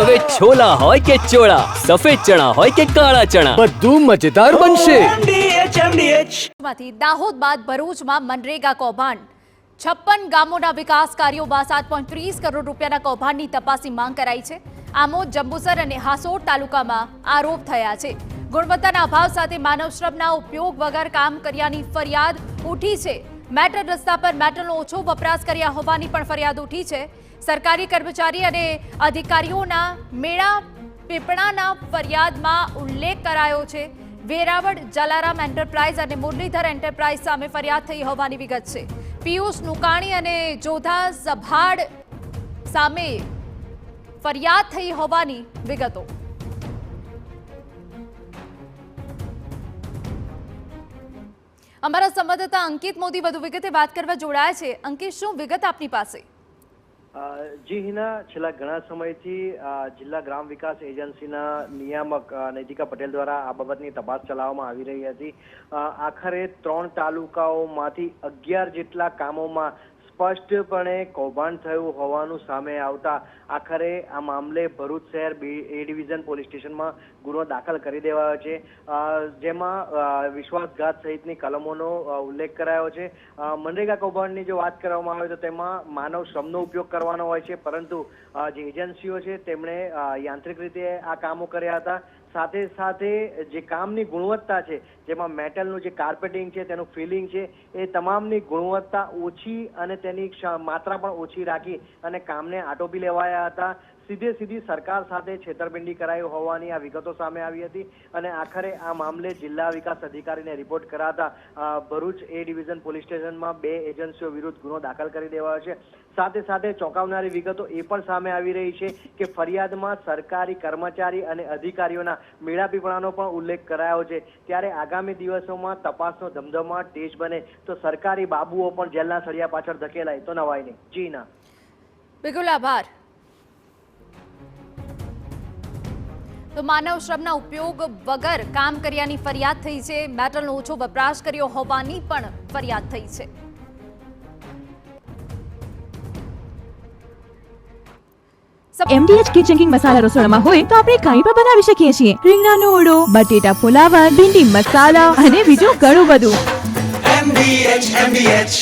હવે છોલા હોય કે ચોળા, સફેદ ચણા હોય કે કાળા ચણા, બધું મજેદાર બનશે. માંથી દાહોદ બાદ ભરૂચમાં મનરેગા કૌભાંડ. 56 ગામોના વિકાસ કાર્યોમાં 7.30 કરોડ રૂપિયાના કૌભાંડની તપાસની માંગ કરાઈ છે. આમોદ, જંબુસર અને હાસોડ તાલુકામાં આરોપ થયા છે. ગુણવત્તાના અભાવ સાથે માનવ શ્રમના ઉપયોગ વગર કામ કર્યાની ફરિયાદ ઉઠી છે. મેટલ રસ્તા પર મેટલનો ઓછો વપરાશ કર્યા હોવાની પણ ફરિયાદ ઉઠી છે. સરકારી કર્મચારી અને અધિકારીઓના મેળા પીપળાના ફરિયાદમાં ઉલ્લેખ કરાયો છે. વેરાવળ, જલારામ એન્ટરપ્રાઇઝ અને મુરલીધર એન્ટરપ્રાઇઝ સામે ફરિયાદ થઈ હોવાની વિગત છે. પિયુષ નુકાણી અને જોધા સભાડ સામે ફરિયાદ થઈ હોવાની વિગતો. અમારા સંવાદદાતા અંકિત મોદી વધુ વિગતે વાત કરવા જોડાયા છે. અંકિત, શું વિગત આપની પાસે? જી હિના, છેલ્લા ઘણા સમયથી જિલ્લા ગ્રામ વિકાસ એજન્સીના નિયામક નૈતિકા પટેલ દ્વારા આ બાબતની તપાસ ચલાવવામાં આવી રહી હતી. આખરે 3 તાલુકાઓમાંથી 11 જેટલા કામોમાં સ્પષ્ટપણે કૌભાંડ થયું હોવાનું સામે આવતા આખરે આ મામલે ભરૂચ શહેર એ ડિવિઝન પોલીસ સ્ટેશનમાં ગુનો દાખલ કરી દેવાયો છે. જેમાં વિશ્વાસઘાત સહિતની કલમોનો ઉલ્લેખ કરાયો છે. મનરેગા કૌભાંડની જો વાત કરવામાં આવે તો તેમાં માનવ શ્રમનો ઉપયોગ કરવાનો હોય છે, પરંતુ જે એજન્સીઓ છે તેમણે યાંત્રિક રીતે આ કામો કર્યા હતા. સાથે સાથે જે કામની ગુણવત્તા છે, જેમાં મેટલનું જે કાર્પેટિંગ છે, તેનું ફિલિંગ છે, એ તમામની ગુણવત્તા ઓછી અને તેની માત્રા પણ ઓછી રાખી અને કામને આટોપી લેવાયા હતા. સીધી સરકાર સાથે છેતરપિંડી કરાઈ હોવાની આ વિગતો સામે આવી હતી અને આખરે આ મામલે જિલ્લા વિકાસ અધિકારીને રિપોર્ટ કરાતા ભરૂચ એ ડિવિઝન પોલીસ સ્ટેશનમાં 2 એજન્સીઓ વિરુદ્ધ ગુનો દાખલ કરી દેવાયો છે. સાથે ચોંકાવનારી વિગતો એ પણ સામે આવી રહી છે કે ફરિયાદમાં સરકારી કર્મચારી અને અધિકારીઓના મેળાપીપળાનો પણ ઉલ્લેખ કરાયો છે. ત્યારે આગામી દિવસોમાં તપાસનો ધમધમાટ તેજ બને તો સરકારી બાબુઓ પણ જેલના સળિયા પાછળ ધકેલાય તો નવાય નહીં. જી ના, બિલકુલ, આભાર. તો માનવ શ્રમના ઉપયોગ વગર કામ કર્યાની ફરિયાદ થઈ છે. મેટલનો ઓછો વપરાશ કર્યો હોવાની પણ ફરિયાદ થઈ છે. MDH કિચન કિંગ મસાલા રસોડામાં હોય તો આપણે કાંઈ પણ બનાવી શકીએ છીએ. રીંગણાનો ઓળો, બટેટા ફુલાવર, ભીંડી મસાલા અને બીજું ઘણું બધું. MDH